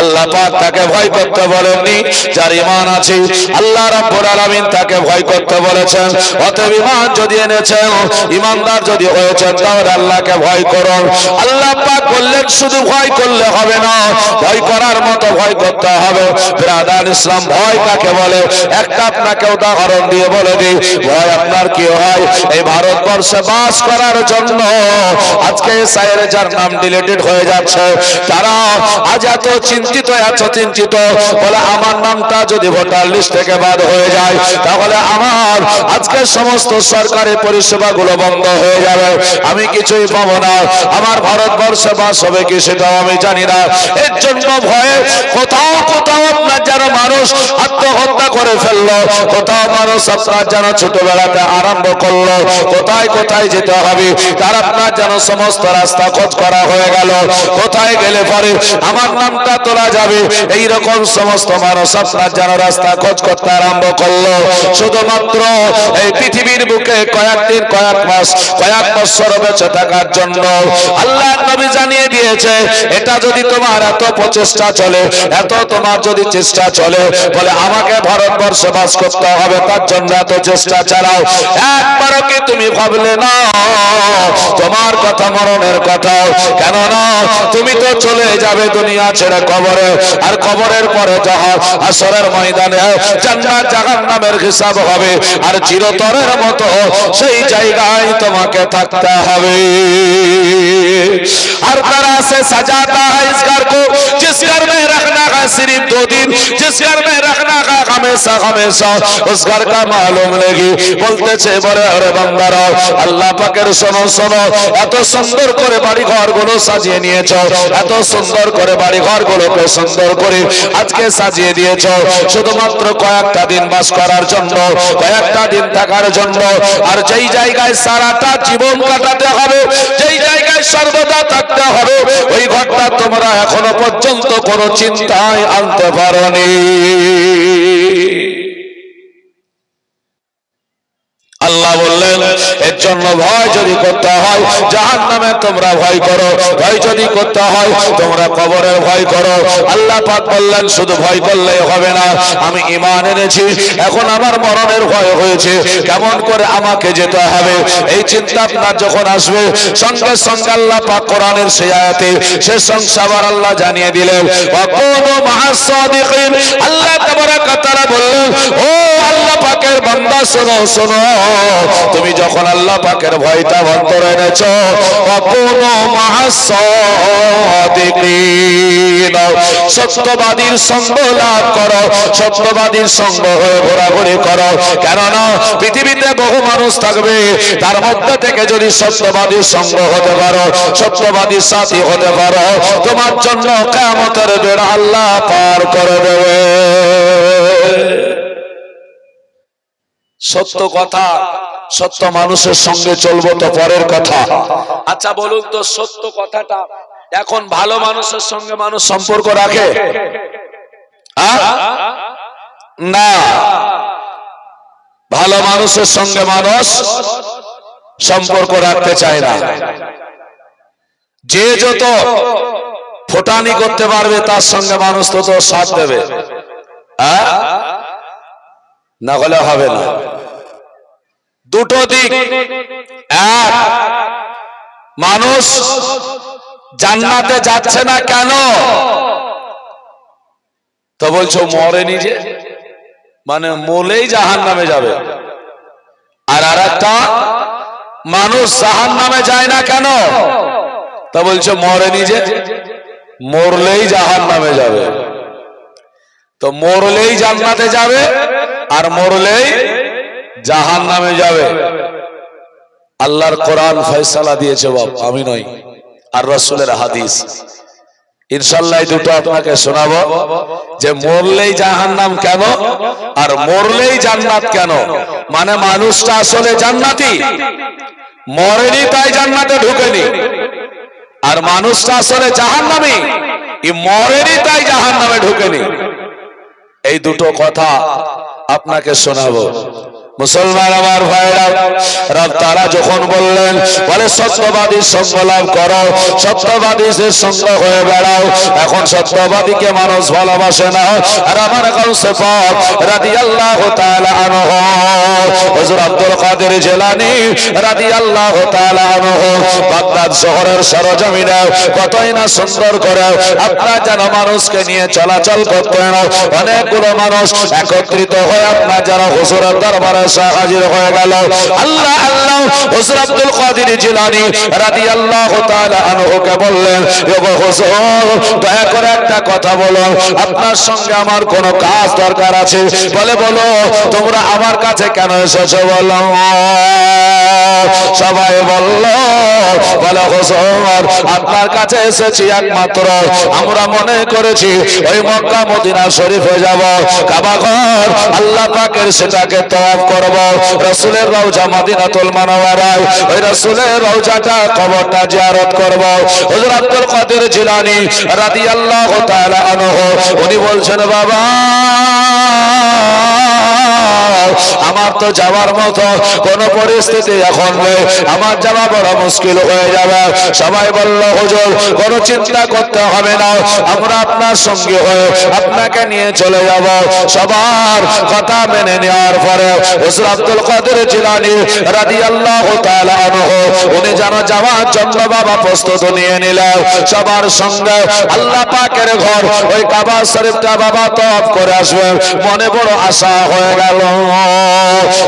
আল্লাহ পাক তাকে ভয় করতে বলেননি। যার ঈমান আছে আল্লাহ রাব্বুল আলামিন তাকে ভয় করতে বলেছেন। অতএব ঈমান যদি এনেছেন, ঈমানদার যদি হয়েছেন, তাহলে আল্লাহকে ভয় করুন। আল্লাহ পাক বললেন শুধু ভয় করলে হবে না, ভয় করার মতো ভয় করতে হবে। ব্রাদার ইসলাম, ভয় কাকে বলে একটা আপনাকে উদাহরণ দিয়ে বলে দিই। ভয় আপনার কি হয়? এই ভারতবর্ষে বাস করার জন্য আজকে সাইরে যার নাম ডিলিটেড হয়ে যাচ্ছে, তারা আজ এত চিন্তিত বলে আমার নামটা যদি ভোটার লিস্ট থেকে বাদ হয়ে যায়, তাহলে আমার আজকে সমস্ত সরকারি পরিষেবাগুলো বন্ধ হয়ে যাবে, আমি কিছুই পাবো না, আমার ভারতবর্ষে বাস হবে কি সেটাও আমি জানি না। এর জন্য ভয়ে কোথাও কোথাও আপনার যেন মানুষ আত্মহত্যা করে ফেললো, কোথাও মানুষ আপনার যেন ছোটবেলাতে আরম্ভ করলো, কোথায় কোথায় যেতে হবে তার আপনার যেন সমস্ত রাস্তা খোঁজ করা হয়ে গেল, কোথায় গেলে পরে আমার নামটা তোলা যাবে, এইরকম সমস্ত মানুষ আপনার যেন রাস্তা খোঁজ করতে আরম্ভ করলো। শুধুমাত্র এই পৃথিবীর বুকে কয়েকদিন, কয়েক মাস, কয়েক বছর বেঁচে থাকার জন্য আল্লাহ নবী জানিয়ে দিয়েছে, এটা যদি তোমার এত প্রচেষ্টা চলে, এত তোমার যদি চেষ্টা চলে, বলে আমাকে ভারতবর্ষে বাস করতে হবে, তার জন্য এত চেষ্টা চালাও, একবারও কি তুমি ভাবলে না তোমার কথা মরণের কথা? কেননা তুমি তো চলে যাবে দুনিয়া ছেড়ে কবরে, আর কবরের পরে হাসরের ময়দানে জান্নাত জাহান্নামের হিসাব হবে, আর চিরতরের মতো সেই জায়গায় তোমাকে থাকতে হবে। हर तरह से सजाता है इस घर को, जिस घर में रखना है सिर्फ 2 दिन, जिस घर में रखना है हमेशा हमेशा, उस घर का मालूम लेगी। बोलते छे बड़े अरे बंदारा, अल्लाह पाकेर शोनो शोनो, এত সুন্দর করে বাড়ি ঘরগুলো সাজিয়ে নিয়েছো, এত সুন্দর করে বাড়ি ঘরগুলোকে সুন্দর করে আজকে সাজিয়ে দিয়েছো শুধুমাত্র কয়েকটা দিন বাস করার জন্য, কয়েকটা দিন থাকার জন্য। আর যেই জায়গায় সারাটা জীবন কাটাতে হবে, যেই জায়গায় সর্বদা থাকতে হবে, ওই ঘরটা তোমরা এখনো পর্যন্ত কোনো চিন্তায় আনতে পারোনি। আল্লাহ বললেন এর জন্য ভয় যদি করতে হয় জাহান্নামে তোমরা ভয় করো, ভয় যদি করতে হয় তোমরা কবরের ভয় করো। আল্লাহ পাক বললেন শুধু ভয় করলেই হবে না, আমি ঈমান এনেছি, এখন আমার মরণের ভয় হয়েছে, কেমন করে আমাকে যেতে হবে, এই চিন্তা আপনার যখন আসবে, সঙ্গে সঙ্গে আল্লাহ পাক কোরআনের সেই আয়াতে শেষ অংশ আবার আল্লাহ জানিয়ে দিলেন ওয়াকুনু মা'আস সাদিকিন। আল্লাহ তাবারাক ওয়া তাআলা বললেন ও আল্লাহ পাকের বান্দা শোনো শোনো, তুমি যখন আল্লাহ পাকের ভয়টা অন্তরে এনেছো, ওয়াকুনু মা'আস সাদিকিন, সত্যবাদীর সঙ্গ লাভ করো, সত্যবাদীর সঙ্গ হয়ে ঘোরাঘুরি করো। কেননা পৃথিবীতে বহু মানুষ থাকবে, তার মধ্যে থেকে যদি সত্যবাদীর সঙ্গ হতে পারো, সত্যবাদীর সাথী হতে পারো, তোমার জন্য কিয়ামতের বেড়া আল্লাহ পার করে দেবে। সত্য কথা, সত্য মানুষের সঙ্গে চলবো তো পরের কথা। আচ্ছা বলুন তো, সত্য কথাটা এখন ভালো মানুষের সঙ্গে মানুষ সম্পর্ক রাখে না? ভালো মানুষের সঙ্গে মানুষ সম্পর্ক রাখতে চায় না। যে যত ফোটানি করতে পারবে তার সঙ্গে মানুষ তত সাথ দেবে, না হলে হবে না। দুটো দিক, এক, মানুষ জান্নাতে যাচ্ছে না কেন? তো বলছো মরেনি যে, মানে মরলেই জাহান্নামে যাবে। আর আরেকটা, মানুষ জাহান্নামে যায় না কেন? তো বলছো মরেনি যে, মরলেই জাহান্নামে যাবে। তো মরলেই জান্নাতে যাবে আর মরলেই জাহান্নামে যাবে। আল্লাহর কোরআন ফয়সালা দিয়েছে বাপ, আমি নই, আর রাসূলের হাদিস। ইনশাআল্লাহ দুটো আপনাকে শোনাবো, যে মরলেই জাহান্নাম কেন আর মরলেই জান্নাত কেন। মানে মানুষটা আসলে জান্নাতি, মরেনি তাই জান্নাতে ঢুকেনি, আর মানুষটা আসলে জাহান্নামী, মরেনি তাই জাহান্নামে ঢুকেনি। এই দুটো কথা আপনাকে শোনাবো। মুসলমান আমার ভাইরা, রব তাআলা যখন বললেন বলে সত্যবাদীর সঙ্গ লাভ করো, সত্যবাদীদের সঙ্গ হয়ে বেড়াও। এখন সত্যবাদীকে মানুষ ভালোবাসে না। আর আমার গাউসে পাক রাদিয়াল্লাহু তাআলা আনহু হুজুর আব্দুল কাদের জিলানী রাদিয়াল্লাহু তাআলা আনহু বাগদাদ শহরের সরজমিনে কতই না সুন্দর করে আপনার যেন মানুষকে নিয়ে চলাচল করতেন। অনেকগুলো মানুষ একত্রিত হয়ে আপনার যেন হুজুরের দরবারে হাজির হয়ে গেল। আল্লাহ আল্লাহ হুজুর আব্দুল কাদের জিলানী রাদিয়াল্লাহু তাআলা আনহুকে বললেন, ওগো হুজুর দয়া করে একটা কথা বলো, আপনার সঙ্গে আমার কোনো কাজ দরকার আছে। বলে বলো, তোমরা আমার কাছে কেন এসেছো বলো। সবাই বলল, বলে হুজুর আপনার কাছে এসেছি একমাত্র আমরা মনে করেছি ওই মক্কা মদিনা শরীফে যাব, কাবা ঘর আল্লাহ পাকের সেটাকে তওয়াফ করব, রাসূলের রওজা মদিনাতুল মুনাওয়ারায় ওই রাসূলের রওজাটা কবরটা জিয়ারত করব। হুজুর আব্দুল কাদের জিলানী রাদিয়াল্লাহু তাআলা আনহু উনি বলছেন, বাবা আমার তো যাওয়ার মতো কোন পরিস্থিতি এখন নেই, আমার যাওয়া বড় মুশকিল হয়ে যাবে। সবাই বলল, হুজুর কোন চিন্তা করতে হবে না, আমরা আপনার সঙ্গে হয়ে আপনাকে নিয়ে চলে যাব। সবার কথা মেনে নেওয়ার পরে হুজুর আব্দুল কাদের জিলানী রাদিয়াল্লাহু তাআলা আনহু উনি যেন যাওয়ার জন্য বাবা প্রস্তুত নিয়ে নিলেন। সবার সঙ্গে আল্লাহ পাকের ঘর ওই কাবা শরীফটা বাবা তওয়াফ করে আসবেন, মনে বড় আশা হয়ে গেল।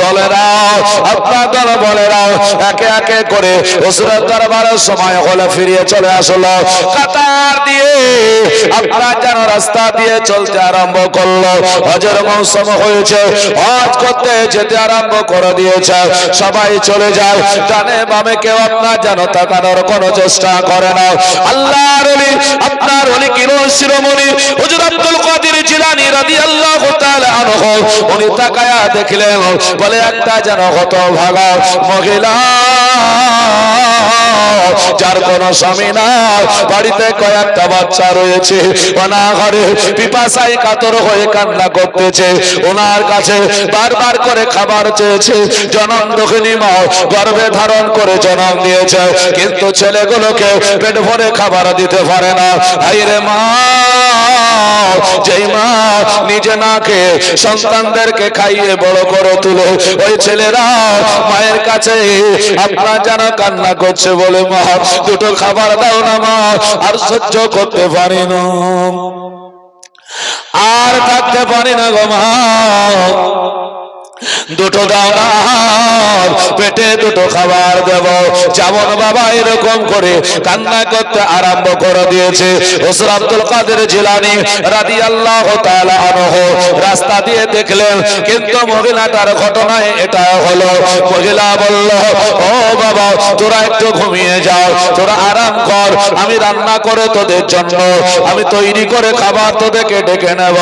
দলেরা আপনার দল বলেরা একে একে করে হুজুরের দরবারের সময় হলে ফিরিয়ে চলে আসলো। কাতার দিয়ে আপনার যেন রাস্তা দিয়ে চলতে আরম্ভ করলো। হজের মৌসুম হয়েছে, হজ করতে যেতে আরম্ভ করে দিয়েছে। সবাই চলে যায়, ডানে বামে কেউ আপনার যেন তাকানোর কোনো চেষ্টা করে না। আল্লাহর ওলি আপনার ওলি কিরো শিরোমণি হুজুর আব্দুল কাদের জিলানী রাদিয়াল্লাহু তাআলা আনহু উনি তাকায়া দেখলেন, বলে একটা যেন হতভাগা মহিলা যার কোন স্বামী না, বাড়িতে কয়েকটা বাচ্চা রয়েছে, অনাহারে পিপাসায় কাতর হয়ে কান্না করতেছে। ওনার কাছে বারবার করে খাবার চেয়েছে। জনম দুঃখিনী মা গর্ভে ধারণ করে জন্ম দিয়েছে, কিন্তু ছেলেগুলোকে পেট ভরে খাবার দিতে পারে না। হায়রে মা, যেই মা নিজে না খেয়ে সন্তানদেরকে খাইয়ে বড় করে তুলে, ওই ছেলেরা মায়ের কাছে আপনার যেন কান্না করছে, বলে মা দুটো খাবার দাও না মা, আর সহ্য করতে পারি না, আর থাকতে পারি না গো মা, দুটো দাও না, পেটে দুটো খাবার দেব। যেমন বাবা এরকম করে কান্না করতে আরম্ভ করে দিয়েছে। হুজুর আব্দুল কাদের জিলানী রাদিয়াল্লাহু তাআলা আনহু রাস্তা দিয়ে দেখলেন, কিন্তু মহিলাটার ঘটনায় এটা হলো, মহিলা বলল, ও বাবা তোরা একটু ঘুমিয়ে যাও, তোরা আরাম কর, আমি রান্না করে তোদের জন্য আমি তৈরি করে খাবার তোদেরকে ডেকে নেব।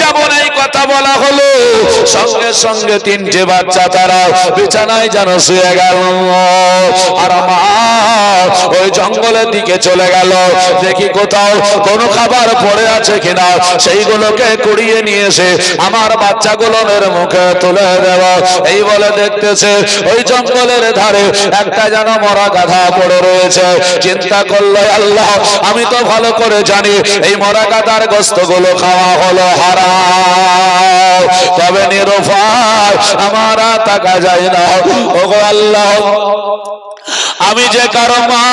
যেমন এই কথা বলা হলো, সঙ্গে সঙ্গে তিনটে বাচ্চা তারা বিছানায় যেন শুয়ে গেল। আর আমার ওই জঙ্গলের দিকে চলে গেল, দেখি কোথাও কোনো খাবার পড়ে আছে কিনা, সেইগুলোকে কুড়িয়ে নিয়ে এসে আমার বাচ্চাগুলোর মুখে তুলে দেব। এই বলে দেখতেছে ওই জঙ্গলের ধারে একটা যেন মরা গাধা পড়ে রয়েছে। চিন্তা করলো, আল্লাহ আমি তো ভালো করে জানি এই মরা গাধার গোশতগুলো খাওয়া হলো হারাম, তবে নিরুপায় আমার তাকা যায় না। ওগো আল্লাহ, আমি যে কারো মা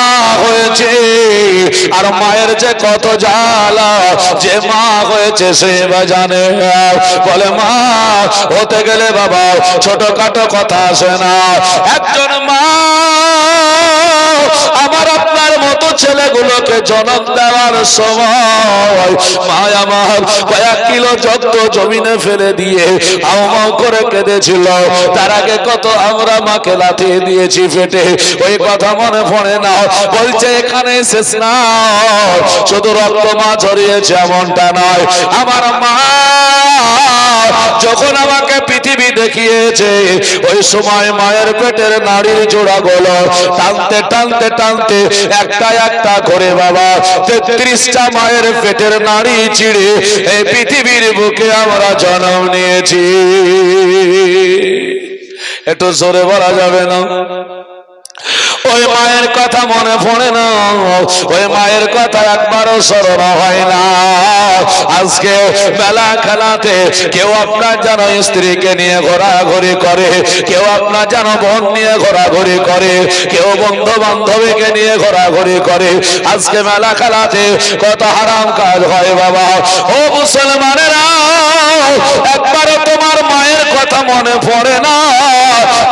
হয়েছে, আর মায়ের যে কত জ্বালা, যে মা হয়েছে সে বা জানে। বলে মা হতে গেলে বাবা ছোটখাটো কথা আসে না। একজন মা আমার আপনার মতো ছেলেগুলোকে জন্ম দেওয়ার সময় মা আমার কয়েক কিলো যত জমিনে ফেলে দিয়ে আও করে কেঁদেছিল। তার আগে কত আমরা মাকে লাথি দিয়েছি পেটে, ওই কথা মনে পড়ে না। বলছে এখানে শেষ না, শুধু রক্ত মা ঝরিয়েছে এমনটা নয়, আমার মা যখন আমাকে পৃথিবী দেখিয়েছে ওই সময় মায়ের পেটের নাড়ির জোড়া গুলো টানতে টানতে টানতে একটা একটা করে বাবা 33টা মায়ের পেটের নাড়ি চিড়ে এই পৃথিবীর বুকে আমরা জন্ম নিয়েছি। একটু জোরে বলা যাবে না? ওই মায়ের কথা মনে পড়ে না, ওই মায়ের কথা একবারও স্মরণ হয় না। আজকে মেলা খেলাতে কেউ আপনার যেন স্ত্রীকে নিয়ে ঘোরাঘুরি করে, কেউ আপনার যেন বোন নিয়ে ঘোরাঘুরি করে, কেউ বন্ধু বান্ধবীকে নিয়ে ঘোরাঘুরি করে। আজকে মেলা খেলাতে কত হারাম কাজ হয় বাবা। ও মুসলমানেরা, একবারও তোমার মায়ের কথা মনে পড়ে না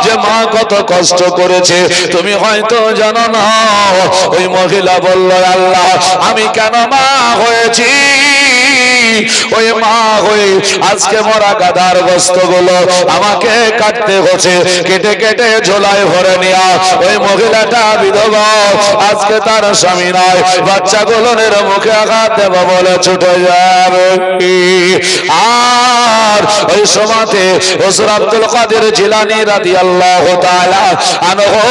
যে মা কত কষ্ট করেছে? তুমি হয়তো জানো না। ওই মহিলা বলল, আল্লাহ আমি কেন মা হয়েছি? ওই মা হয়ে আজকে মরা গাধার গোশতগুলো আমাকে কাটতে হচ্ছে, কেটে কেটে ঝোলায় ভরে নেওয়া। ওই মহিলাটা বিধবা, আজকে তার স্বামী নয়, বাচ্চাগুলোর মুখে আঘাত দেব বলে ছুটে যাবে। আর ওই সময়তে হুজুর আব্দুল কাদের জিলানী রাদিয়াল্লাহু তাআলা আনহু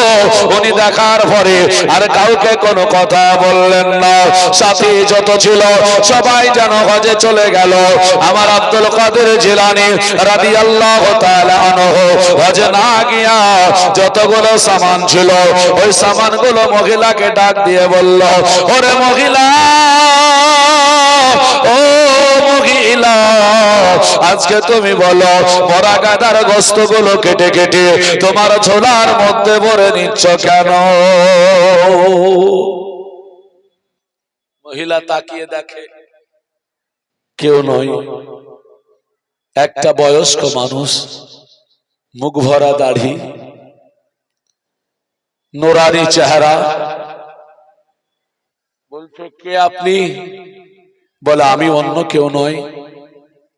উনি দেখার পরে আর কাউকে কোনো কথা বললেন না। সাথী যত ছিল সবাই যেন হজে চলে গেল। আমার আব্দুল কাদের জিলানী রাদিয়াল্লাহু তাআলা আনহু হজে না গিয়া যতগুলো সামান ছিল ওই সামানগুলো মহিলাকে ডাক দিয়ে বলল, ওরে মহিলা, ও মহিলা, আজকে তুমি বলো মরা গাধার গোশতগুলো কেটে কেটে তোমার ঝোলার মধ্যে ভরে নিচ্ছ কেন? মহিলা তাকিয়ে দেখে, কেউ নয়, একটা বয়স্ক মানুষ, মুখ ভরা দাড়ি, নোরানি চেহারা। বলছে, কে আপনি? বলে, আমি অন্য কেউ নয়,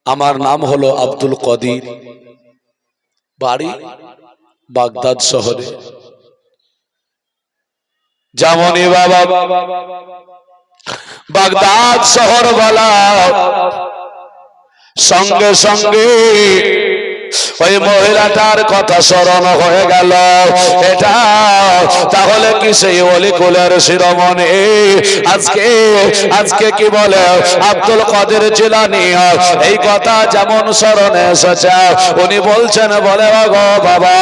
আমার নাম হলো আব্দুল কাদির, বাড়ি বাগদাদ শহরে। যেমনই বাবা বাগদাদ শহর বলা সঙ্গে সঙ্গে ওই মহিলাটার কথা স্মরণ হয়ে গেল। এটা তাহলে কি সেই অলিকুলের শিরোমণি? আজকে আজকে কি বলে আব্দুল কাদের জিলানী এই কথা যেমন স্মরণে এসেছে, উনি বলছেন, বলে গো বাবা,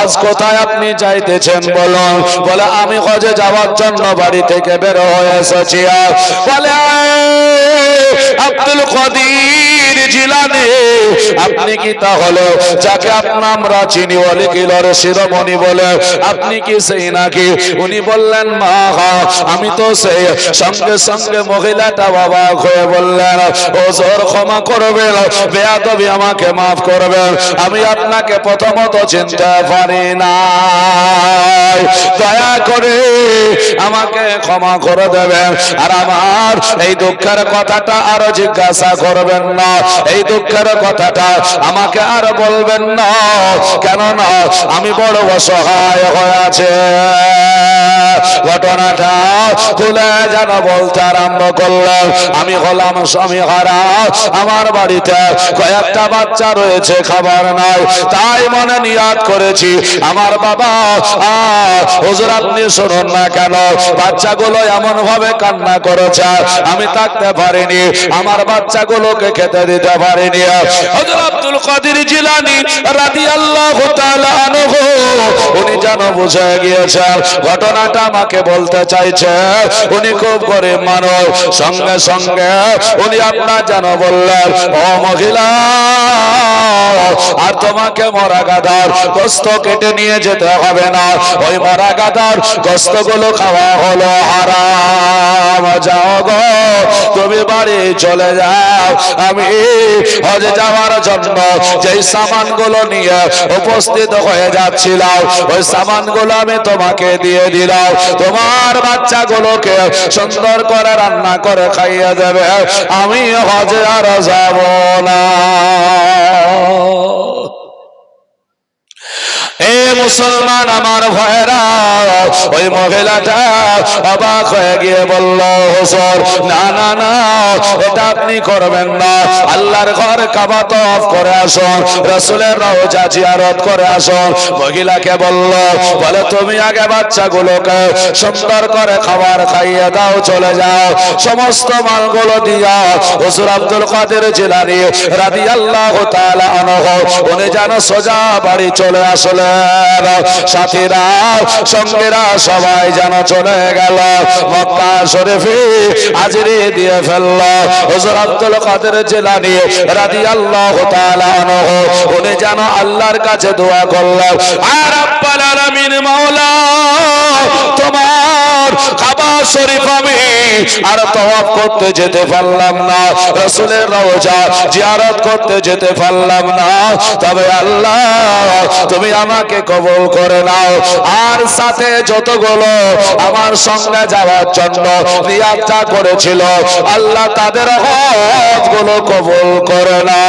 আজ কোথায় আপনি যাইতেছেন বলুন? বলে, আমি হজে যাওয়ার জন্য বাড়ি থেকে বের হয়ে এসেছি। বলে, আব্দুল কাদের জিলানী, আপনি কি তাহলে যাকে আমরা চিনি অলিকুলের শিরোমণি বলে, আপনি কি সেই নাকি? উনি বললেন, মা আমি তো সেই। সঙ্গে সঙ্গে মহিলাটা অবাক হয়ে বললেন, ওজোর ক্ষমা করবেন, বেয়াদবি আমাকে মাফ করবেন, আমি আপনাকে প্রথমত চিনতে পারি না, দয়া করে আমাকে ক্ষমা করে দেবেন। আর আমার এই দুঃখের কথাটা আরো জিজ্ঞাসা করবেন না, এই দুঃখের কথাটা আমাকে আর বলবেন না, কেননা আমি বড় অসহায় হয়ে আছে। ঘটনাটা খুলে যেন বলতে আরম্ভ করলাম, আমি হলাম স্বামী হারা, আমার বাড়িতে কয়েকটা বাচ্চা রয়েছে, খাবার নাই, তাই মনে নিয়াত করেছি আমার বাবা, হুজুর আপনি শুনুন না কেন, বাচ্চাগুলো এমন ভাবে কান্না করেছে, আমি থাকতে পারিনি, আমার বাচ্চাগুলোকে খেতে দিতে পারিনি। হুজুর আব্দুল কাদের জিলানী রাদিয়াল্লাহু তাআলা আনহু উনি যেন বুঝে গিয়েছেন ঘটনাটা আমাকে বলতে চাইছে, উনি খুব গরিব মানুষ। সঙ্গে সঙ্গে উনি আপনার যেন বললেন, ও মহিলা, আর তোমাকে মরা গাধার গোশত কেটে নিয়ে যেতে হবে না, ওই মরা গাধার গোশতগুলো খাওয়া হলো হারাম, যাও গো তুমি বাড়ি চলে যাও, আমি হজে যাওয়ার জন্য যেই সামানগুলো নিয়ে উপস্থিত হয়ে যাচ্ছিলাম ওই সামানগুলো আমি তোমাকে দিয়ে দিলাম, তোমার বাচ্চাগুলোকে সুন্দর করে রান্না করে খাইয়ে দেবে, আমি হজে আর যাব না। মুসলমান আমার ভাইরা, ওই মহিলাটা অবাক হয়ে গিয়ে বলল, হুজুর না না না, এটা আপনি করবেন না, আল্লাহর ঘর কাবা তওয়াফ করে আসুন, রাসূলের রওজা জিয়ারত করে আসুন। মহিলাকে বলল, বলে তুমি আগে বাচ্চাগুলোকে সুন্দর করে খাবার খাইয়ে দাও, চলে যাও। সমস্ত মালগুলো দিয়া হুজুর আব্দুল কাদের জিলানী রাদিয়াল্লাহু তাআলা আনহু উনি যেন সোজা বাড়ি চলে আসলেন। সাথীরা সঙ্গীরা সবাই যেন চলে গেল মক্কা শরীফে হাজিরি দিয়ে ফেলল। হুজুর আব্দুল কাদের জিলানী রাদিয়াল্লাহু তাআলা আনহু উনি যেন আল্লাহর কাছে দোয়া করলেন, আর রব্বুল আলামিন মাওলা, তোমার কাবা শরীফ আমি আর তওয়াফ করতে যেতে পারলাম না, রাসূলের রওজা জিয়ারত করতে যেতে পারলাম না, তবে আল্লাহ তুমি আমাকে কবুল করে নাও, আর সাথে যতগুলো আমার সঙ্গে যাওয়ার জন্য নিয়াতটা করেছিল আল্লাহ তাদের হজগুলো কবুল করে নাও।